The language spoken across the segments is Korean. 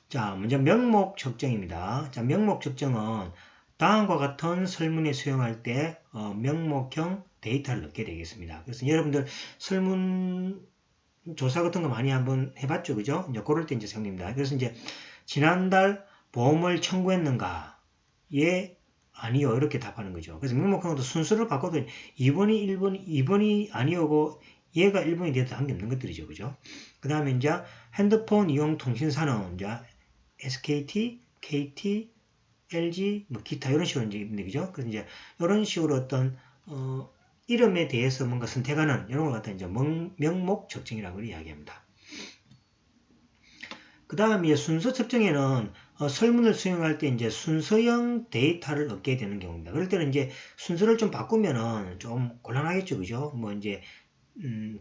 자, 먼저 명목 측정입니다. 자, 명목 측정은 다음과 같은 설문에 수용할 때 명목형 데이터를 넣게 되겠습니다. 그래서 여러분들 설문 조사 같은 거 많이 한번 해봤죠, 그죠? 이제 그럴 때 이제 생깁니다. 그래서 이제 지난달 보험을 청구했는가? 예, 아니요. 이렇게 답하는 거죠. 그래서 명목형도 순서를 바꿔도 2번이 1번, 2번이 아니오고 얘가 1번이 돼도 상관없는 것들이죠, 그죠? 그 다음에 이제 핸드폰 이용 통신사는 이제 SKT, KT, LG, 뭐 기타 이런 식으로 이제 있는데, 그죠? 그래서 이제 이런 식으로 어떤 이름에 대해서 뭔가 선택하는 이런 걸 갖다 이제 명목 측정이라고 이야기합니다. 그 다음에 순서 측정에는 설문을 수행할 때 이제 순서형 데이터를 얻게 되는 경우입니다. 그럴 때는 이제 순서를 좀 바꾸면은 좀 곤란하겠죠, 그죠? 뭐 이제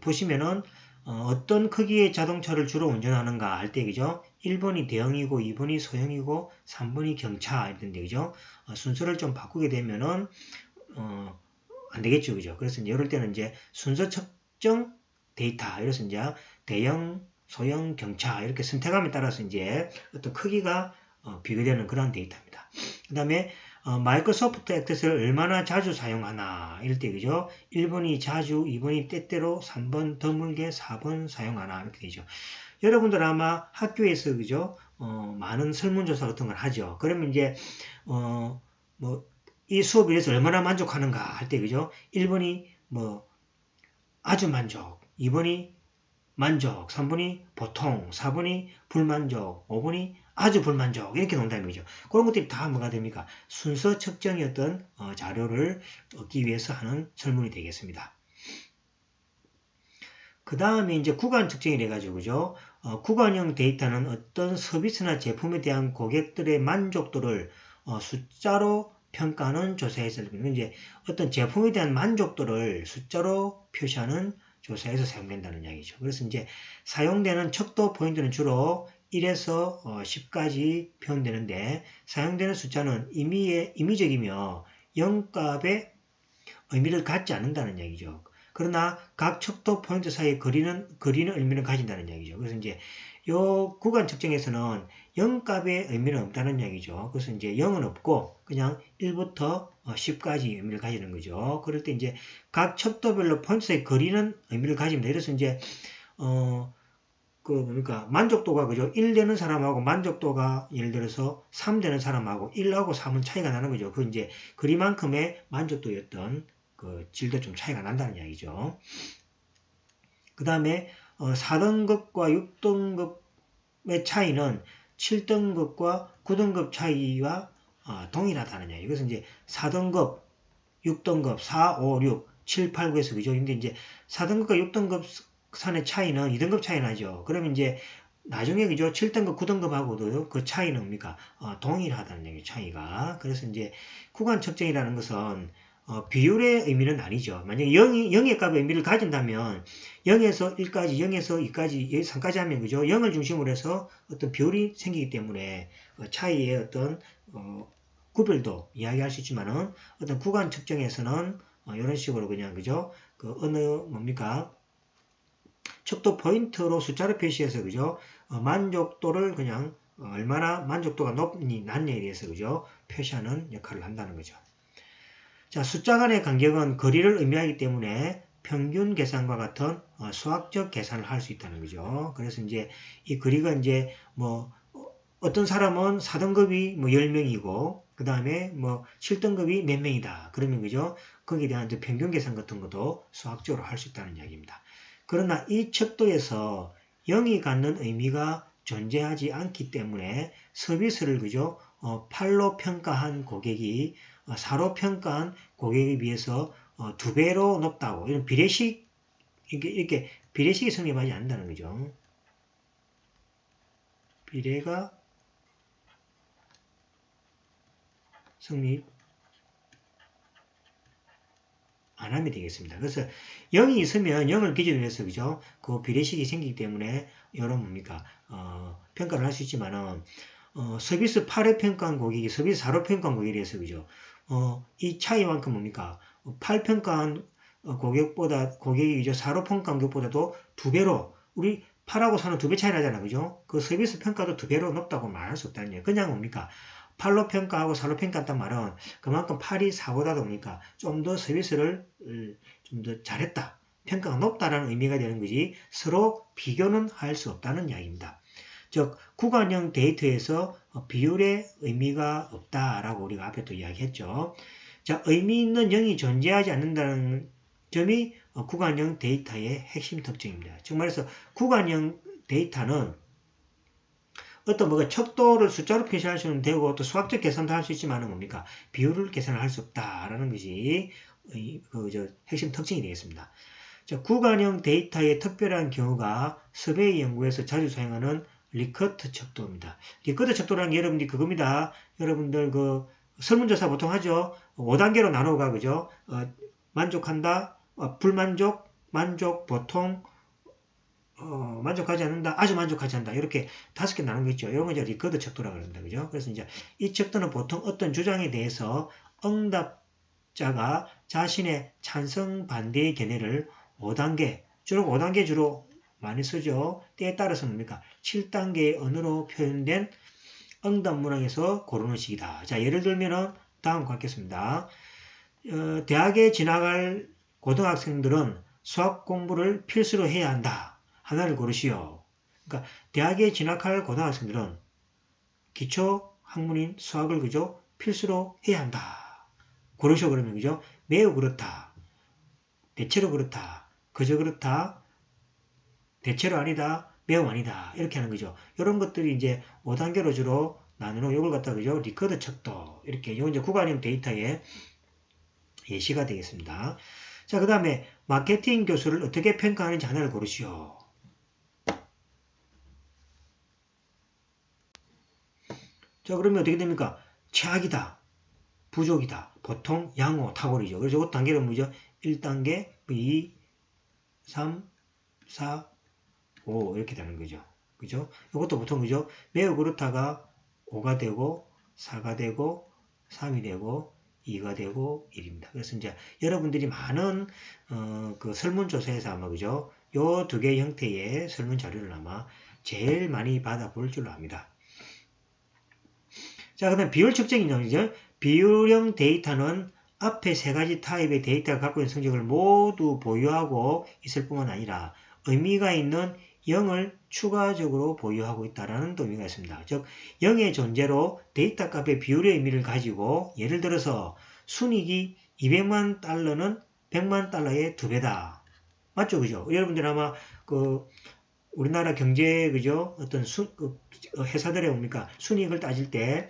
보시면은 어떤 크기의 자동차를 주로 운전하는가 할 때, 그죠? 1번이 대형이고 2번이 소형이고 3번이 경차 이런데, 그죠? 순서를 좀 바꾸게 되면은 안 되겠죠, 그죠? 그래서 이제 이럴 때는 이제 순서 측정 데이터, 이래서 이제 대형, 소형, 경차 이렇게 선택함에 따라서 이제 어떤 크기가 비교되는 그런 데이터입니다. 그 다음에 마이크로소프트 액세스를 얼마나 자주 사용하나 이럴 때, 그죠? 1번이 자주, 2번이 때때로, 3번 드물게, 4번 사용하나 이렇게 되죠. 여러분들 아마 학교에서, 그죠? 많은 설문조사 같은 걸 하죠. 그러면 이제 뭐 이 수업에 대해서 얼마나 만족하는가 할 때, 그죠? 1번이 뭐 아주 만족, 2번이 만족, 3번이 보통, 4번이 불만족, 5번이 아주 불만족 이렇게 농담이죠. 그런 것들이 다 뭐가 됩니까? 순서 측정이었던 자료를 얻기 위해서 하는 설문이 되겠습니다. 그 다음에 이제 구간 측정이 돼가지고, 그죠? 구간형 데이터는 어떤 서비스나 제품에 대한 고객들의 만족도를 숫자로 평가하는 조사에서, 이제 어떤 제품에 대한 만족도를 숫자로 표시하는 조사에서 사용된다는 이야기죠. 그래서 이제 사용되는 척도 포인트는 주로 1에서 10까지 표현되는데, 사용되는 숫자는 임의적이며 0값의 의미를 갖지 않는다는 얘기죠. 그러나 각 척도 포인트 사이의 거리는 의미를 가진다는 얘기죠. 그래서 이제 요 구간 측정에서는 0값의 의미는 없다는 얘기죠. 그래서 이제 0은 없고 그냥 1부터 10까지 의미를 가지는 거죠. 그럴 때 이제 각 척도별로 포인트 사이의 거리는 의미를 가집니다. 그래서 이제 만족도가, 그죠? 1 되는 사람하고 만족도가 예를 들어서 3 되는 사람하고 1하고 3은 차이가 나는 거죠. 그 이제 거리만큼의 만족도였던 그 질도 좀 차이가 난다는 이야기죠. 그 다음에 4등급과 6등급의 차이는 7등급과 9등급 차이와 동일하다는 이야기. 그래서 이제 4등급, 6등급, 4, 5, 6, 7, 8, 9에서, 그죠? 근데 이제 4등급과 6등급 산의 차이는 2등급 차이 나죠. 그러면 이제 나중에, 그죠? 7등급, 9등급하고도 그 차이는 뭡니까? 동일하다는 얘기, 차이가. 그래서 이제 구간 측정이라는 것은 비율의 의미는 아니죠. 만약에 0의 값의 의미를 가진다면 0에서 1까지, 0에서 2까지, 3까지 하면, 그죠? 0을 중심으로 해서 어떤 비율이 생기기 때문에 차이의 어떤 구별도 이야기할 수 있지만은 어떤 구간 측정에서는 이런 식으로 그냥, 그죠? 그 어느 뭡니까? 척도 포인트로 숫자를 표시해서, 그죠? 만족도를 그냥 얼마나 만족도가 높니 낮냐에 대해서, 그죠? 표시하는 역할을 한다는 거죠. 자, 숫자 간의 간격은 거리를 의미하기 때문에 평균 계산과 같은 수학적 계산을 할 수 있다는 거죠. 그래서 이제 이 거리가 이제 뭐 어떤 사람은 4등급이 뭐 10명이고 그 다음에 뭐 7등급이 몇 명이다. 그러면, 그죠? 거기에 대한 평균 계산 같은 것도 수학적으로 할 수 있다는 이야기입니다. 그러나 이 척도에서 0이 갖는 의미가 존재하지 않기 때문에 서비스를, 그죠? 8로 평가한 고객이 4로 평가한 고객에 비해서 2배로 높다고, 이런 비례식, 이렇게 비례식이 성립하지 않는다는 거죠. 비례가 성립 안 하면 되겠습니다. 그래서 0이 있으면 0을 기준으로 해서, 그죠? 그 비례식이 생기기 때문에 이런 뭡니까? 평가를 할 수 있지만은 서비스 8회 평가한 고객이 서비스 4로 평가한 고객에 대해서, 그죠? 이 차이만큼 뭡니까? 8 평가한 고객이 이제 4로 평가한 고객보다도 2배로, 우리 8하고 4는 2배 차이 나잖아. 그죠? 그 서비스 평가도 2배로 높다고 말할 수 없다는 얘기예요. 그냥 뭡니까? 8로 평가하고 4로 평가했단 말은 그만큼 8이 4보다 뭡니까? 좀 더 서비스를 좀 더 잘했다. 평가가 높다라는 의미가 되는 거지 서로 비교는 할 수 없다는 이야기입니다. 즉 구간형 데이터에서 비율의 의미가 없다라고 우리가 앞에 또 이야기했죠. 자, 의미 있는 0이 존재하지 않는다는 점이 구간형 데이터의 핵심 특징입니다. 즉 말해서 구간형 데이터는 어떤 뭐가 척도를 숫자로 표시할 수는 되고 또 수학적 계산도 할 수 있지만은 뭡니까? 비율을 계산을 할 수 없다라는 것이 핵심 특징이 되겠습니다. 자, 구간형 데이터의 특별한 경우가 서베이 연구에서 자주 사용하는 리커트 척도입니다. 리커트 척도라는 게 여러분들이 그겁니다. 여러분들 그 설문조사 보통 하죠. 5단계로 나누어가 그죠? 만족한다, 불만족, 만족, 보통, 만족하지 않는다, 아주 만족하지 않는다. 이렇게 5개 나눈 거 있죠. 이런 거 이제 리커트 척도라고 합니다. 그죠? 그래서 이제 이 척도는 보통 어떤 주장에 대해서 응답자가 자신의 찬성 반대의 견해를 5단계, 주로 5단계 주로 많이 쓰죠. 때에 따라서 뭡니까? 7단계의 언어로 표현된 응답 문항에서 고르는 식이다. 자, 예를 들면은 다음과 같겠습니다. 대학에 진학할 고등학생들은 수학 공부를 필수로 해야 한다. 하나를 고르시오. 그러니까 대학에 진학할 고등학생들은 기초 학문인 수학을 그죠? 필수로 해야 한다. 고르시오 그러면 그죠? 매우 그렇다. 대체로 그렇다. 그저 그렇다. 대체로 아니다. 매우 아니다. 이렇게 하는 거죠. 이런 것들이 이제 5단계로 주로 나누는 요걸 갖다 그죠? 리커트 척도. 이렇게 요 이제 구간형 데이터의 예시가 되겠습니다. 자, 그 다음에 마케팅 교수를 어떻게 평가하는지 하나를 고르시오. 자, 그러면 어떻게 됩니까? 최악이다. 부족이다. 보통, 양호, 탁월이죠. 그래서 이 단계는 뭐죠? 1단계, 2, 3, 4, 5 이렇게 되는 거죠. 그죠? 이것도 보통 그죠? 매우 그렇다가 5가 되고 4가 되고 3이 되고 2가 되고 1입니다. 그래서 이제 여러분들이 많은 그 설문조사에서 아마 그죠? 요 두 개의 형태의 설문 자료를 아마 제일 많이 받아볼 줄로 압니다. 자, 그 다음 비율 측정이죠. 비율형 데이터는 앞에 세 가지 타입의 데이터가 갖고 있는 성적을 모두 보유하고 있을 뿐만 아니라 의미가 있는 0을 추가적으로 보유하고 있다는 의미가 있습니다. 즉 0의 존재로 데이터 값의 비율의 의미를 가지고 예를 들어서 순이익이 200만 달러는 100만 달러의 2배다. 맞죠? 그죠? 여러분들 아마 그 우리나라 경제 그죠? 어떤 회사들의 뭡니까? 순이익을 따질 때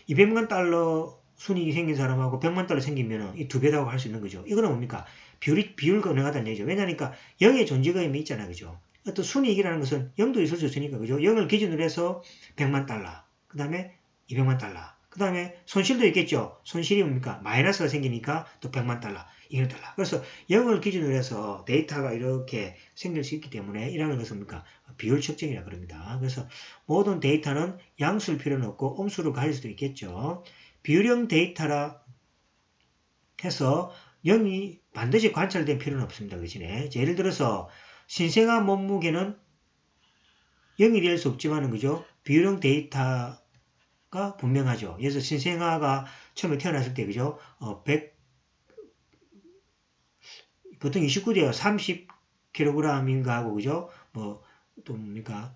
200만 달러 순이익이 생긴 사람하고 100만 달러 생기면 이 2배라고 할 수 있는 거죠. 이거는 뭡니까? 비율 가능하다는 얘기죠. 왜냐니까 0의 존재가 의미 있잖아요. 그죠? 어떤 순이익이라는 것은 0도 있을 수 있으니까, 그죠? 0을 기준으로 해서 100만 달러, 그 다음에 200만 달러, 그 다음에 손실도 있겠죠? 손실이 뭡니까? 마이너스가 생기니까 또 100만 달러, 200만 달러. 그래서 0을 기준으로 해서 데이터가 이렇게 생길 수 있기 때문에 이라는 것은 뭡니까? 비율 측정이라 그럽니다. 그래서 모든 데이터는 양수일 필요는 없고 음수를 가질 수도 있겠죠. 비율형 데이터라 해서 0이 반드시 관찰될 필요는 없습니다. 그 대신에 예를 들어서 신생아 몸무게는 0이 될 수 없지만은 그죠? 비율형 데이터가 분명하죠. 그래서 신생아가 처음에 태어났을 때 그죠? 보통 29대요. 30kg인가 하고 그죠? 또 뭡니까?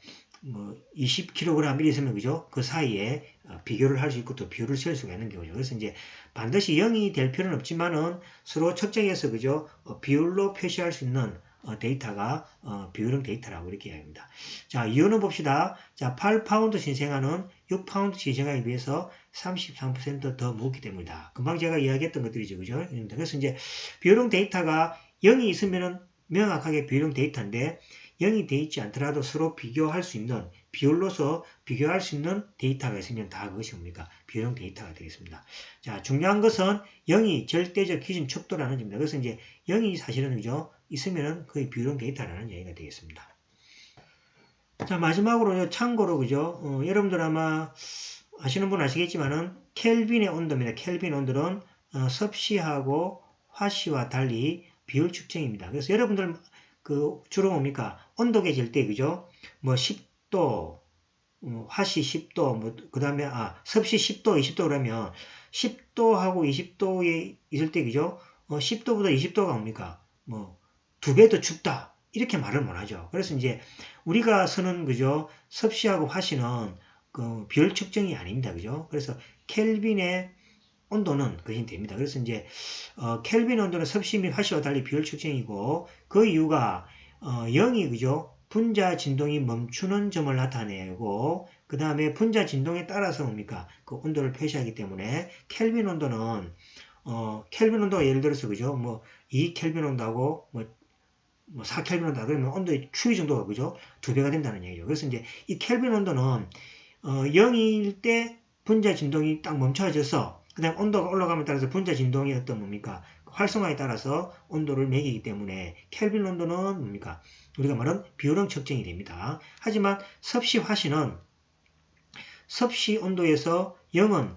20kg 있으면 그죠? 그 사이에 비교를 할 수 있고 또 비율을 셀 수가 있는 경우죠. 그래서 이제 반드시 0이 될 필요는 없지만은 서로 측정해서 그죠? 비율로 표시할 수 있는 데이터가 비율형 데이터라고 이렇게 이야기합니다. 자, 이유는 봅시다. 자, 8파운드 신생아는 6파운드 신생아에 비해서 33% 더 무겁기 때문이다. 금방 제가 이야기했던 것들이죠. 그죠? 그래서 이제 비율형 데이터가 0이 있으면은 명확하게 비율형 데이터인데 0이 돼 있지 않더라도 서로 비교할 수 있는 비율로서 비교할 수 있는 데이터가 있으면 다 그것이 뭡니까? 비율형 데이터가 되겠습니다. 자, 중요한 것은 0이 절대적 기준 척도라는 점입니다. 그래서 이제 0이 사실은 그죠? 있으면은 거의 비율형 데이터라는 얘기가 되겠습니다. 자, 마지막으로 참고로 그죠? 여러분들 아마 아시는 분 아시겠지만은 켈빈의 온도입니다. 켈빈 온도는 섭씨하고 화씨와 달리 비율 측정입니다. 그래서 여러분들 주로 뭡니까? 온도계 잴 때, 그죠? 뭐 10도, 화씨 10도, 뭐, 그 다음에, 섭씨 10도, 20도 그러면 10도하고 20도에 있을 때, 그죠? 10도보다 20도가 뭡니까? 뭐, 2배 더 춥다. 이렇게 말을 못 하죠. 그래서 이제 우리가 쓰는, 그죠? 섭씨하고 화씨는 그 비율 측정이 아닙니다. 그죠? 그래서 켈빈의 온도는 그것이 됩니다. 그래서 이제, 켈빈 온도는 섭씨 및 화씨와 달리 비율 측정이고, 그 이유가, 0이, 그죠? 분자 진동이 멈추는 점을 나타내고 그 다음에 분자 진동에 따라서 뭡니까? 그 온도를 표시하기 때문에 켈빈 온도는 켈빈 온도가 예를 들어서 그죠? 뭐 2켈빈 온도하고 뭐 4켈빈 온도다 그러면 온도의 추이 정도가 그죠? 2배가 된다는 얘기죠. 그래서 이제 이 켈빈 온도는 0일 때 분자 진동이 딱 멈춰져서 그 다음 온도가 올라감에 따라서 분자 진동의 어떤 뭡니까? 활성화에 따라서 온도를 매기기 때문에 켈빈 온도는 뭡니까? 우리가 말하는 비율형 측정이 됩니다. 하지만 섭씨 화씨는 섭씨 온도에서 0은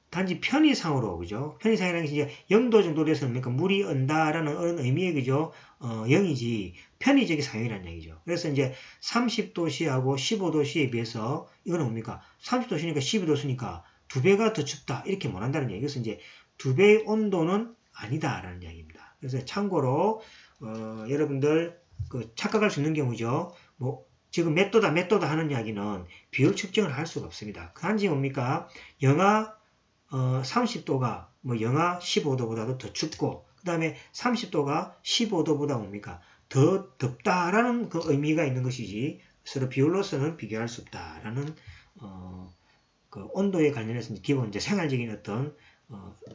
단지 편의상으로, 그죠? 편의상이라는 게 이제 0도 정도 돼서 뭡니까? 물이 언다라는 의미의, 그죠? 0이지, 편의적인 상황이라는 얘기죠. 그래서 이제 30도씨하고 15도씨에 비해서, 이거는 뭡니까? 30도씨니까 12도씨니까 2배가 더 춥다. 이렇게 못한다는 얘기. 그래서 이제 2배의 온도는 아니다라는 이야기입니다. 그래서 참고로, 여러분들, 착각할 수 있는 경우죠. 뭐, 지금 몇 도다 하는 이야기는 비율 측정을 할 수가 없습니다. 단지 뭡니까? 영하 30도가 뭐 영하 15도보다도 더 춥고 그 다음에 30도가 15도보다 뭡니까? 더 덥다라는 그 의미가 있는 것이지 서로 비율로서는 비교할 수 없다라는 그 온도에 관련해서 기본 이제 생활적인 어떤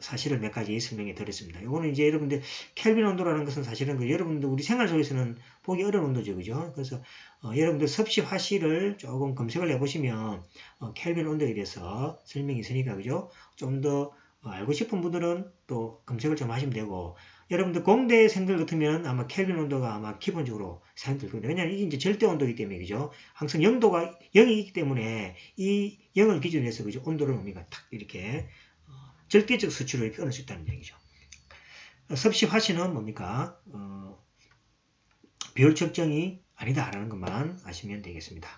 사실을 몇 가지 설명해 드렸습니다. 이거는 이제 여러분들 켈빈 온도라는 것은 사실은 여러분들 우리 생활 속에서는 보기 어려운 온도죠, 그죠? 그래서 여러분들 섭씨 화씨를 조금 검색을 해보시면 켈빈 온도에 대해서 설명이 있으니까 그죠? 좀 더 알고 싶은 분들은 또 검색을 좀 하시면 되고 여러분들 공대생들 같으면 아마 켈빈 온도가 아마 기본적으로 사용될 겁니다. 왜냐하면 이게 이제 절대 온도이기 때문에 그죠? 항상 0도가 0이 있기 때문에 이 0을 기준으로 해서 그죠? 온도를 우리가 탁 이렇게 절대적 수치를 끊을 수 있다는 얘기죠. 섭씨 화씨는 뭡니까? 비율 측정이 아니다라는 것만 아시면 되겠습니다.